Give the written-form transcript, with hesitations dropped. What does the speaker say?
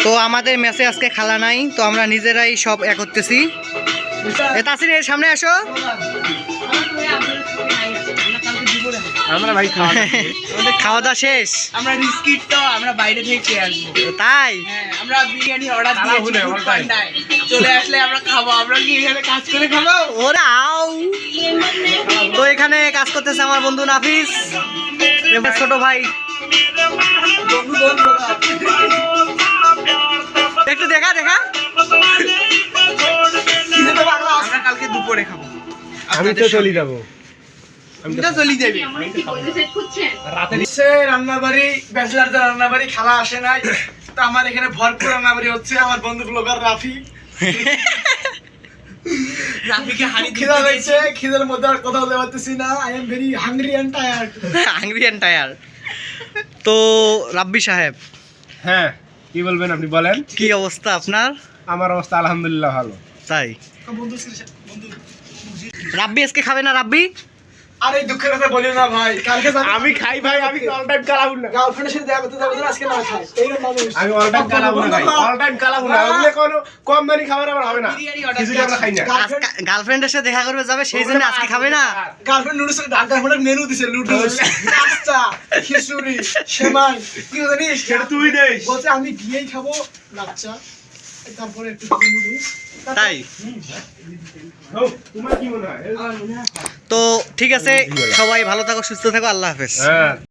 তো আমাদের মেসে আজকে খালা নাই, তো আমরা নিজেরাই সব এক করতেছি। তাসির এর সামনে আসো। আমরা ভাই খাওয়া দাওয়া শেষ, আমরা রিস্কিট তো আমরা বাইরে থেকে খেয়ে আসবো। তাই হ্যাঁ, আমরা বিরিয়ানি অর্ডার দিয়েছি, চলে আসলে আমরা খাবো। আমরা কি এখানে কাজ করে খাবো? ওরা আও। তো এখানে কাজ করতেছে আমার বন্ধু নাফিস, এবার ছোট ভাই। একটু দেখা দেখা। আমরা কালকে দুপুরে খাবো। আমি তো চলে যাবো। আমি তো চলে যাবি রাতে রান্নাবাড়ি, ব্যাচলারদের রান্নাবাড়ি খালা আসে নাই, তো আমার এখানে ভরপুর রান্নাবাড়ি হচ্ছে। আমার বন্ধু ব্লগার রাফি, রাফিকে হাড়ি খিদা হয়েছে, খিদের মধ্যে আর কথা বলতে পারতেছি না। I am very hungry and tired. Hungry and tire. তো রাব্বি সাহেব, হ্যাঁ কি বলবেন আপনি বলেন। কি অবস্থা আপনার? আমার অবস্থা আলহামদুলিল্লাহ ভালো। তাই বন্ধু রাব্বি আজকে খাবে না? রাব্বি আরে দুঃখের কথা বলিও না ভাই, কালকে আমি খাই ভাই, আমি অল টাইম কালাবো না। গার্লফ্রেন্ডের সাথে দেখা করতে যাবো, আজকে না খাই এইরকম মানুষ। আমি অল টাইম কালাবো না ভাই, অল টাইম কালাবো না। ওগুলো কোনো কম দামি খাবার আমার হবে না। বিরিয়ানি অর্ডার কিছু আমরা খাই না। গার্লফ্রেন্ডের সাথে দেখা করবে যাবে, সেই জন্য আজকে খাবে না? Girlfriend noodles Dhaka hotel menu দিছে, নুডলস, পাস্তা, খিচুড়ি, সেমাই, কি জানিস সেটা তুই দেস। বলছে আমি দিয়েই খাবো লাচ্চা, তারপরে একটু নুডলস। তাই তোমার কি মনে হয়? তো ঠিক আছে, সবাই ভালো থাকো, সুস্থ থাকো, আল্লাহ হাফেজ। হ্যাঁ।